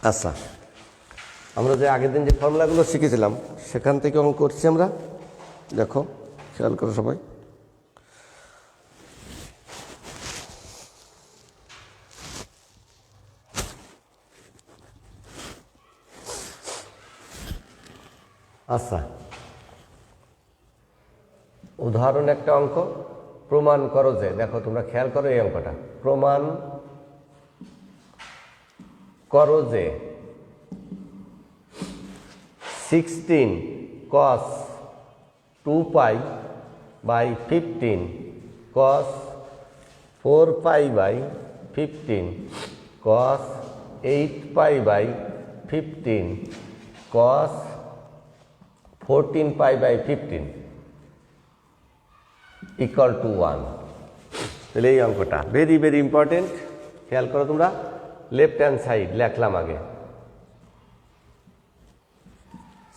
আচ্ছা, আমরা যে আগের দিন যে ফর্মুলাগুলো শিখেছিলাম সেখান থেকে অঙ্ক করছি আমরা। দেখো, খেয়াল করো সবাই। আচ্ছা, উদাহরণ একটা অঙ্ক, প্রমাণ করো যে, দেখো তোমরা খেয়াল করো এই অঙ্কটা, প্রমাণ করো যে 16 cos 2π by 15 cos 4π by 15 cos 8π by 15 cos 14π by 15 equal to 1। তাহলে এই অঙ্কটা ভেরি ভেরি ইম্পর্টেন্ট, খেয়াল করো তোমরা। লেফট হ্যান্ড সাইড লেখলাম আগে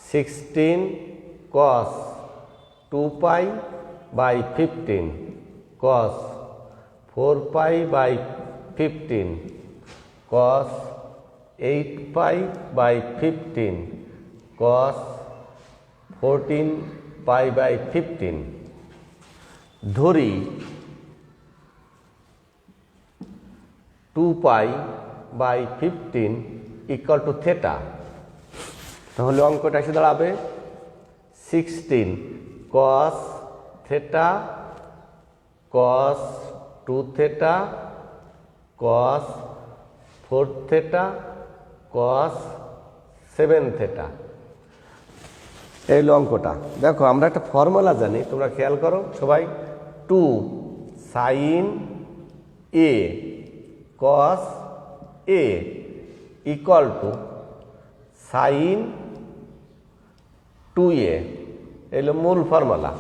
16 cos 2π by 15 cos 4π by 15 cos 8π by 15 cos 14π by 15 ধরি 2π by 15 equal to theta। তাহলে অঙ্কটা এসে দাঁড়াবে 16 cos theta cos 2 theta cos 4 theta cos 7 theta। এই হলো অঙ্কটা। দেখো, আমরা একটা ফর্মুলা জানি, তোমরা খেয়াল করো সবাই। 2 sin a cos a equal to sin 2a, এলো মূল ফর্মুলা।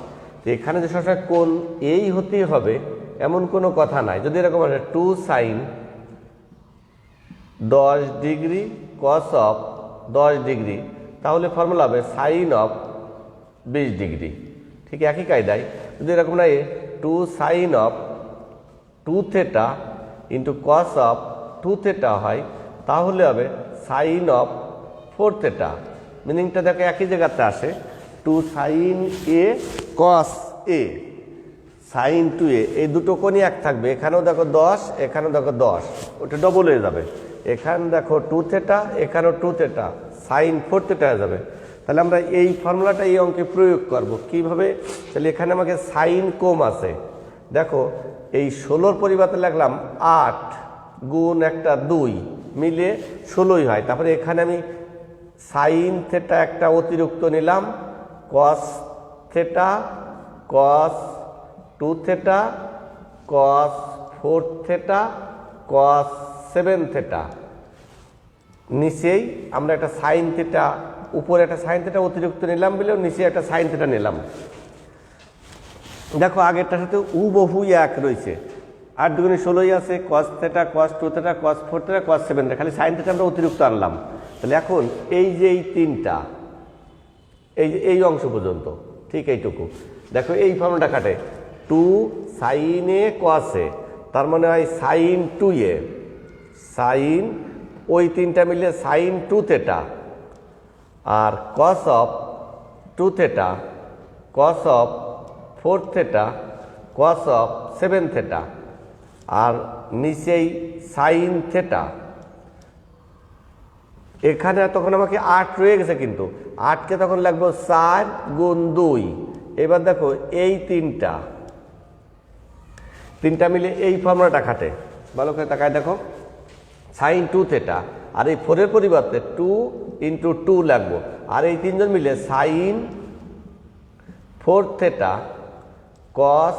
এখানে যে সবসময় কোণ এই হতেই হবে এমন কোনো কথা নাই। যদি এরকম আছে 2 sin 10 degree cos of 10 degree, তাহলে ফর্মুলা হবে সাইন অফ 20 ডিগ্রি। ঠিক একই কায়দায় যদি এরকম নাই 2 sine of 2 theta into cos of 2 theta হয়, তাহলে হবে সাইন অফ 4 থেটা। মিনিংটা দেখো একই জায়গাতে আসে, 2 sine A cos A sine 2a, এই দুটো কোণই এক থাকবে। এখানেও দেখো 10, এখানেও দেখো 10, ওটা ডবল হয়ে যাবে। এখানে দেখো 2 থেটা, এখানেও 2 থেটা, সাইন 4 থেটা হয়ে যাবে। তাহলে আমরা এই ফর্মুলাটা এই অঙ্কে প্রয়োগ করব কিভাবে? তাহলে এখানে আমাকে সাইন কম আছে, দেখো এই 16 পরিবর্তে লিখলাম 8 গুণ একটা 2 মিলে 16ই হয়। তারপরে এখানে আমি সাইন থেটা একটা অতিরিক্ত নিলাম, কস থেটা কস 2 theta cos 4 theta cos 7 theta, নিচেই আমরা একটা সাইন থেটা, উপরে একটা সাইন থেটা অতিরিক্ত নিলাম বলেও নিচে একটা সাইন থেটা নিলাম। দেখো আগেরটার সাথে হুবহু এক রয়েছে, 8 দুগুণে 16ই আছে, কস থেটা কস 2 theta cos 4 theta cos 7 theta, খালি সাইন থেটা আমরা অতিরিক্ত আনলাম। তাহলে এখন এই যে এই তিনটা, এই যে এই অংশ পর্যন্ত, ঠিক এইটুকু দেখো এই ফর্মুলাটা খাটে 2 সাইন এ কস এ, তার মানে হয় সাইন 2a, সাইন ওই তিনটা মিলে সাইন 2 থেটা, আর cos of 2 theta cos of 4 theta cos of 7 theta, আর নিচেই সাইন থেটা। এখানে তখন আমাকে 8 রয়ে গেছে, কিন্তু 8কে তখন লাগবো 4 গুণ 2। এবার দেখো এই তিনটা মিলে এই ফর্মুলাটা খাটে। ভালো করে তাকায় দেখো, সাইন 2 থেটা, আর এই 4-এর পরিবর্তে 2 ইন্টু 2 লাগবো, আর এই তিনজন মিলে sine 4 theta cos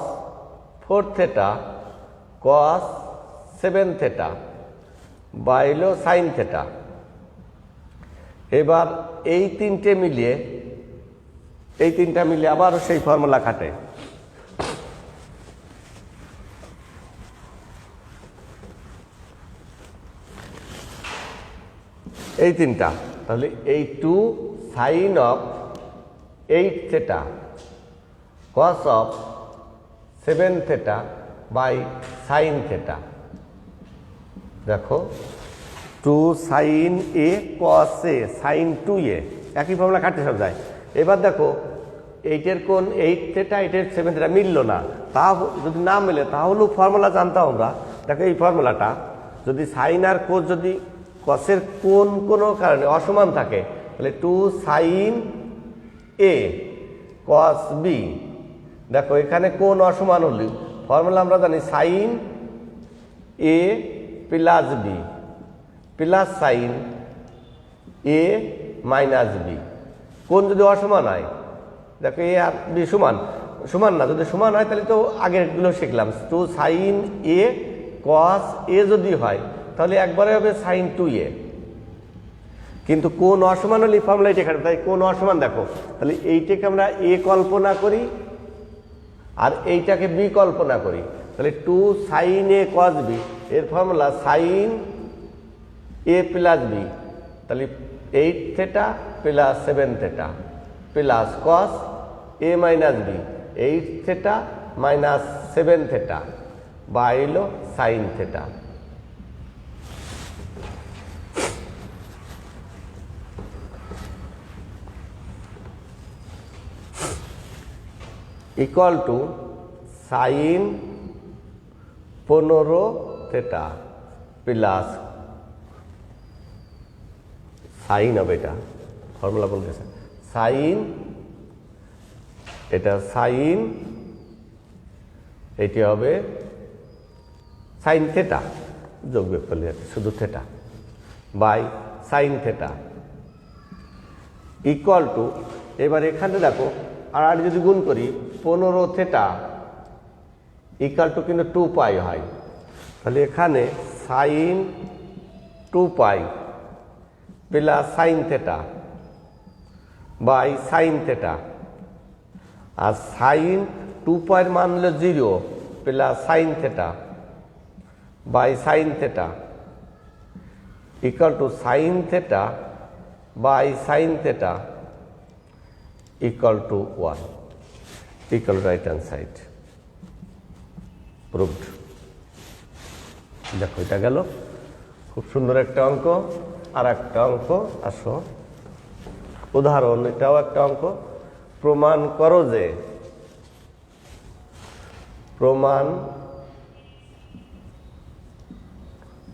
4 theta cos 7 theta বাইলো সাইন থেটা। এবার এই তিনটা মিলিয়ে আবারও সেই ফর্মুলা খাটে। এই তিনটা, তাহলে এই 2 sine of 8 theta cos of 7 theta by sine theta. দেখো two sine A cos A sine 2a, একই ফর্মুলা কাটতে সব যায়। এবার দেখো এইটের কোন 8 থেটা, এইটের 7 থেটা মিললো না, তা যদি না মিলে তাহলেও ফর্মুলা জানতাম আমরা। দেখো এই ফর্মুলাটা যদি সাইন আর কোস যদি কসের কোন কোনো কারণে অসমান থাকে তাহলে two sine A cos B. দেখো এখানে কোন অসমান হলে ফর্মুলা আমরা জানি sign A plus B plus sign A minus B. কোন যদি অসমান হয়, দেখো এ আর বি সমান সমান না, যদি সমান হয় তাহলে তো আগেরগুলো শিখলাম টু সাইন এ কস এ যদি হয় তাহলে একবারে হবে সাইন 2a। কিন্তু কোন অসমান হলে ফর্মুলা এটা খাটবে, তাই কোন অসমান দেখো তাহলে এইটাকে আমরা এ কল্পনা করি আর এইটাকে বি কল্পনা করি, তাহলে two sine A cos B এর formula sine A plus B, তাহলে 8 theta plus 7 theta plus cos A minus B 8 theta minus 7 theta বা এলো sine theta. Equal to sine 15 theta plus sine হবে, এটা ফর্মুলা বলতেছে সাইন, এটা sign, এটি হবে সাইন থেটা, যোগ বিয়োগ করলে শুধু theta by sine theta equal to, এবার এখানে দেখো আর যদি গুণ করি 15 থেটা ইকুয়াল টু কিন্তু 2 পাই হয়, তাহলে এখানে sine 2 pi plus sine theta by sine theta, আর সাইন 2 পাইয়ের মান হলো 0 plus sine theta by sine theta equal to sine theta by sine theta equal to 1, equal right hand side, proved। দেখো এটা গেল, খুব সুন্দর একটা অঙ্ক। আর একটা অঙ্ক আসো, উদাহরণ, এটাও একটা অঙ্ক। প্রমাণ করো যে, প্রমাণ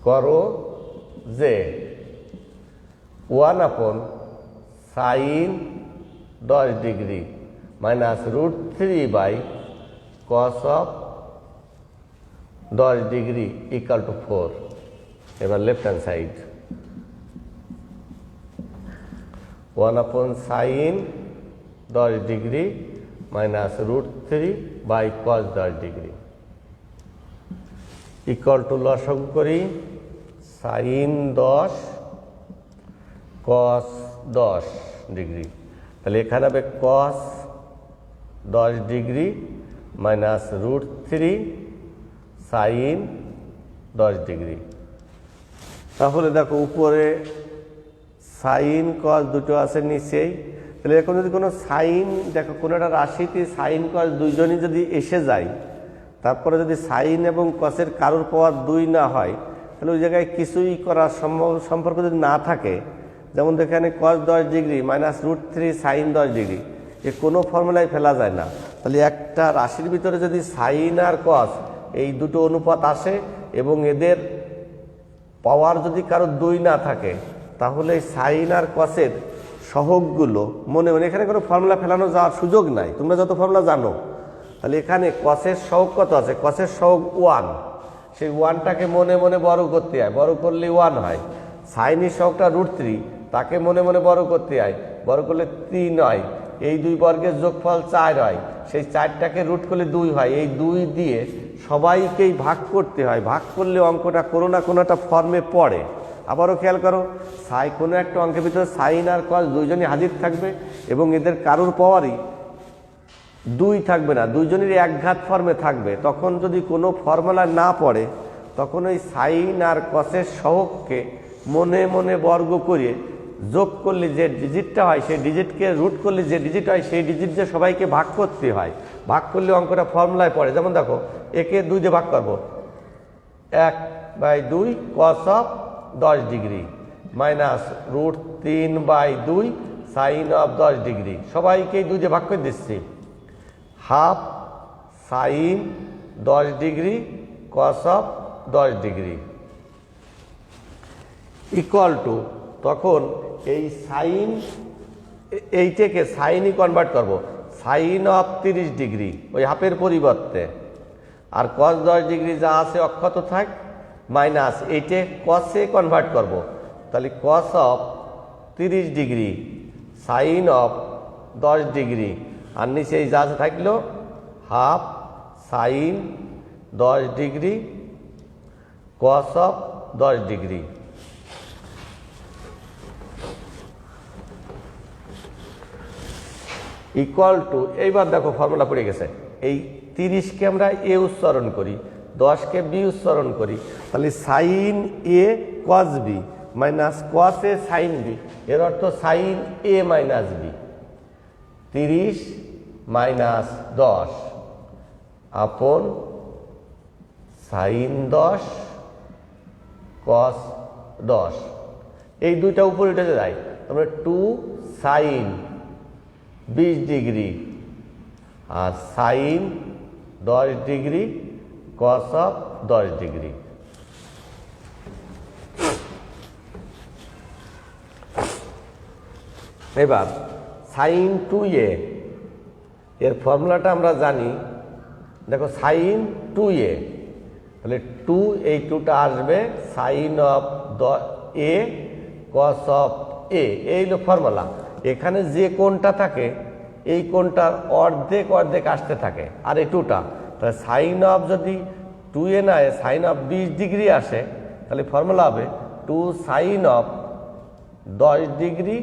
করো যে 1/sin 10 degree minus √3 by cos of 10 degree equal to 4। এবার left hand side 1/sin 10 degree minus √3 by cos 10 degree equal to লসাগু করি সাইন 10 কস 10 ডিগ্রি, তাহলে এখানে হবে কস 10 ডিগ্রি মাইনাস √3 সাইন 10 ডিগ্রি। তাহলে দেখো উপরে সাইন কস দুটো আছে নিচেই, তাহলে এখন যদি কোনো সাইন, দেখো কোনো একটা রাশিতে সাইন কস দুইজনই যদি এসে যায়, তারপরে যদি সাইন এবং কসের কারোর পাওয়ার 2 না হয়, তাহলে ওই জায়গায় কিছুই করার সম্পর্ক যদি না থাকে, যেমন এখানে কস 10 ডিগ্রি মাইনাস √3 সাইন 10 ডিগ্রি, এ কোনো ফর্মুলায় ফেলা যায় না। তাহলে একটা রাশির ভিতরে যদি সাইন আর কস এই দুটো অনুপাত আসে এবং এদের পাওয়ার যদি কারো 2 না থাকে, তাহলে সাইন আর কসের সহগগুলো মনে মনে, এখানে কোনো ফর্মুলা ফেলানো যাওয়ার সুযোগ নাই, তোমরা যত ফর্মুলা জানো। তাহলে এখানে কসের সহগ কত আছে, কসের সহগ 1, সেই 1টাকে মনে মনে বড় করতে হয়, বড় করলে 1 হয়। সাইনের সহগটা √3, তাকে মনে মনে বড় করতে হয়, বড় করলে 3 হয়। এই 2 বর্গের যোগফল 4 হয়, সেই 4টাকে রুট করলে 2 হয়। এই 2 দিয়ে সবাইকেই ভাগ করতে হয়, ভাগ করলে অঙ্কটা কোনো না কোনো একটা ফর্মে পড়ে। আবারও খেয়াল করো, কোনো একটা অঙ্কের ভিতরে সাইন আর কস দুইজনই হাজির থাকবে এবং এদের কারোর পাওয়ারই 2 থাকবে না, দুইজনের একঘাত ফর্মে থাকবে। তখন যদি কোনো ফর্মুলা না পড়ে, তখন ওই সাইন আর কসের সহগকে মনে মনে বর্গ করে যোগ করলে যে ডিজিটটা হয়, সেই ডিজিটকে রুট করলে যে ডিজিট হয়, সেই ডিজিট যে সবাইকে ভাগ করতে হয়। ভাগ করলে অঙ্কটা ফর্মুলায় পড়ে। যেমন দেখো, একে 2 দিয়ে ভাগ করবো, 1/2 cos of 10 degree minus √3/2 sine of 10 degree. সবাইকে 2 দিয়ে ভাগ করে দিচ্ছি। Half sine 10 degree cos of 10 degree equal to, তখন এই সাইন এইটাকে সাইনই কনভার্ট করব, সাইন অফ 30 ডিগ্রি ওই হাফের পরিবর্তে, আর কস 10 ডিগ্রি যা আছে অক্ষত থাক, মাইনাস এইটে কসে কনভার্ট করব, তাহলে cos of 30 degree sine of 10 degree, আর নিচে এই যা আছে থাকলো half sine 10 degree cos of 10 degree. Equal to, এইবার দেখো ফর্মুলা পড়ে গেছে, এই 30কে আমরা এ উচ্চারণ করি, 10কে বি উচ্চারণ করি, তাহলে sign A cos B minus cos A sine B, এর অর্থ সাইন এ মাইনাস বি। 30 মাইনাস 10 আপন সাইন 10 কস 10, এই দুইটা উপরে উঠে যায়, তারপরে 2 সাইন 20 ডিগ্রি আর sine 10 degree cos of 10 degree. এবার সাইন 2a এর ফর্মুলাটা আমরা জানি, দেখো সাইন 2a, তাহলে 2 এই 2টা আসবে sine of A cos of A, এই হলো ফর্মুলা। এখানে যে কোণটা থাকে এই কোণটার অর্ধেক অর্ধেক আসতে থাকে, আর এই 2টা, তাহলে সাইন অফ যদি 2a না সাইন অফ 20 ডিগ্রি আসে, তাহলে ফর্মুলা হবে 2 sine of 10 degree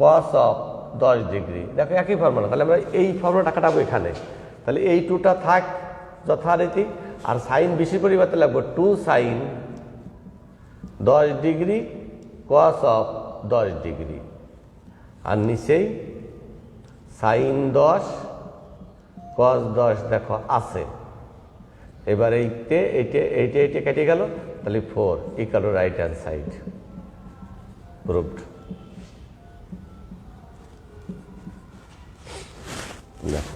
cos of 10 degree. দেখো একই ফর্মুলা, তাহলে আমরা এই ফর্মুলাটা কাটাবো এখানে, তাহলে এই 2টা থাক যথারীতি, আর সাইন বেশি পরিবর্তে লাগবো 2 sine 10 degree cos of 10 degree, আর নিচেই সাইন 10 কস 10 দেখো আছে। এবার এইটা কেটে গেল, তাহলে 4 equal to right hand side, proved. দেখো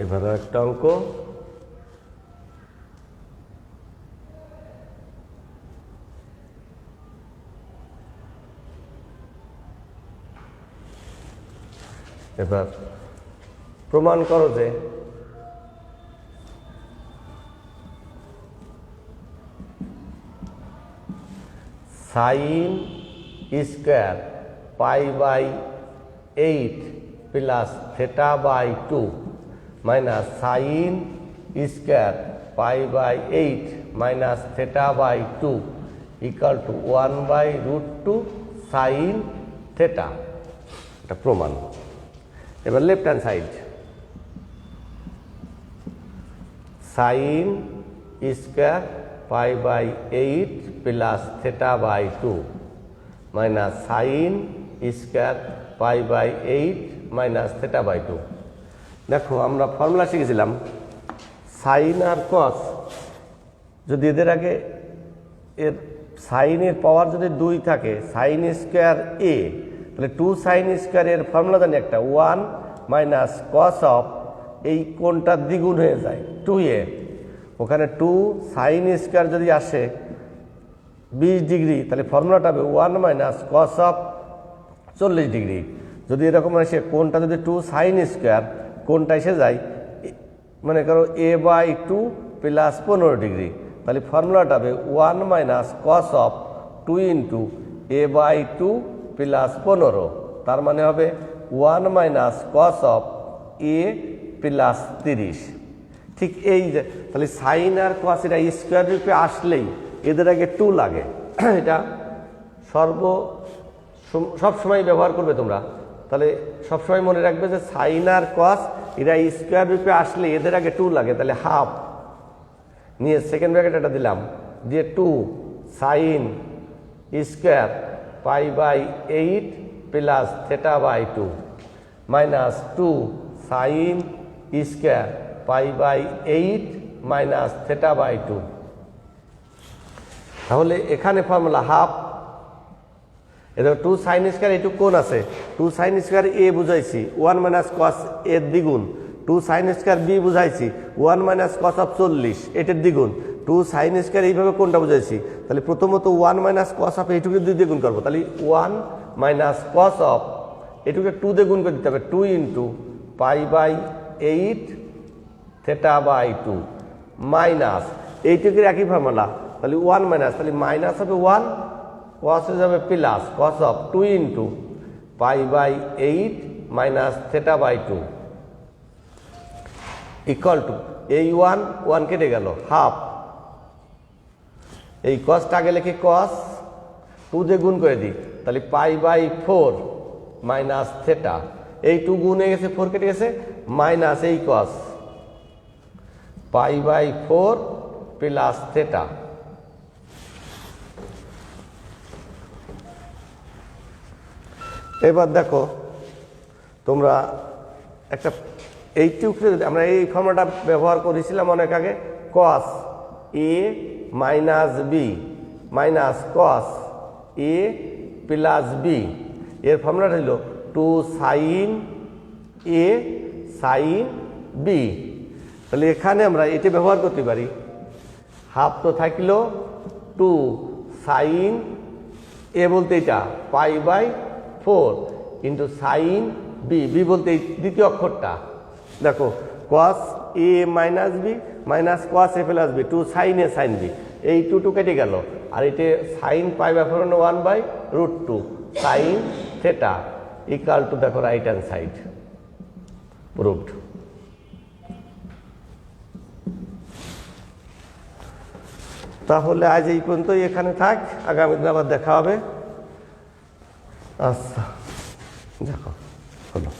এবার একটা অঙ্ক, এবার প্রমাণ করো যে sine square π/8 plus θ/2 minus sine square π/8 minus θ/2 equal to 1/√2 sine theta, এটা প্রমাণ। এবার left hand side, sine square π/8 plus θ/2 minus sine square π/8 minus θ/2। দেখো আমরা ফর্মুলা শিখেছিলাম, সাইন আর কস যদি এদের আগে এর সাইনের পাওয়ার যদি 2 থাকে, সাইন স্কোয়ার এ, তাহলে 2 সাইন স্কোয়ার এর ফর্মুলা জানি একটা 1 মাইনাস কস অফ, এই কোণটার দ্বিগুণ হয়ে যায় 2a, ওখানে 2 সাইন স্কোয়ার যদি আসে 20 ডিগ্রি, তাহলে ফর্মুলাটা হবে 1 মাইনাস কস অফ 40 ডিগ্রি। যদি এরকম আসে কোণটা যদি 2 সাইন স্কোয়ার, কোণটা এসে যায় মনে করো a/2 প্লাস 15 ডিগ্রি, তাহলে ফর্মুলাটা হবে 1 মাইনাস cos of 2 into a/2 plus 15, তার মানে হবে 1 মাইনাস কস অফ এ প্লাস 30। ঠিক এই যে, তাহলে সাইন আর কস এটা স্কোয়ার রূপে আসলেই এদের আগে 2 লাগে, এটা সব সময় ব্যবহার করবে তোমরা। তাহলে সবসময় মনে রাখবে যে সাইন আর কস এরা স্কোয়ার রূপে আসলে এদের আগে 2 লাগে, তাহলে হাফ নিয়ে সেকেন্ড ব্র্যাকেট এটা দিলাম, দিয়ে 2 sine square pi by 8 plus theta by 2 minus 2 sine square pi by 8 minus theta by 2। তাহলে এখানে ফর্মুলা হাফ, এদের 2 সাইন স্কোয়ার এইটুকু কোণ আছে, 2 সাইন স্কোয়ার এ বুঝাইছি 1 মাইনাস কস এর দ্বিগুণ, 2 সাইন স্কোয়ার বি বুঝাইছি 1 মাইনাস কস অফ 40 এটার দ্বিগুণ, 2 সাইন স্কোয়ার এইভাবে কোনটা বুঝাইছি। তাহলে প্রথমত 1 মাইনাস কস অফ এইটুকু 2 দিয়ে গুণ করবো, তাহলে 1 মাইনাস কস অফ এটুকে 2 দিয়ে গুণ করে দিতে হবে, 2 into pi by 8 theta by 2 minus এইটুকুর একই ফর্মুলা, তাহলে 1 মাইনাস, তাহলে মাইনাস হবে 1, কস হয়ে যাবে plus cos of 2 into pi by 8 minus theta by 2 equal to এই 1 কেটে গেল হাফ, এই কসটা আগে লিখে কস 2 দিয়ে গুণ করে দিই, তাহলে পাই বাই 4 মাইনাস থেটা, এই 2 গুণ হয়ে গেছে 4 কেটে গেছে, মাইনাস এই কস পাই বাই 4 প্লাস থেটা। এবার দেখো তোমরা একটা এইটুকু আমরা এই ফর্মুলাটা ব্যবহার করেছিলাম অনেক আগে, কস A minus B minus cos A plus B, এর ফর্মুলাটা হলো 2 সাইন এ সাইন বি। তাহলে এখানে আমরা এটা ব্যবহার করতে পারি, হাফ তো থাকলো 2 সাইন এ বলতে এটা pi by 4 into sine B, B বলতে এই দ্বিতীয় অক্ষরটা, দেখো cos A minus B minus cos A plus B, 2 sine A sine B, এই 2 কেটে গেল, আর এটা sine pi by 4 1 by √2 sine theta equal to দেখো রাইট হ্যান্ড সাইড প্রুভড। তাহলে আজ এই পর্যন্তই, এখানে থাক, আগামী দিন আবার দেখা হবে। আচ্ছা দেখো হলো।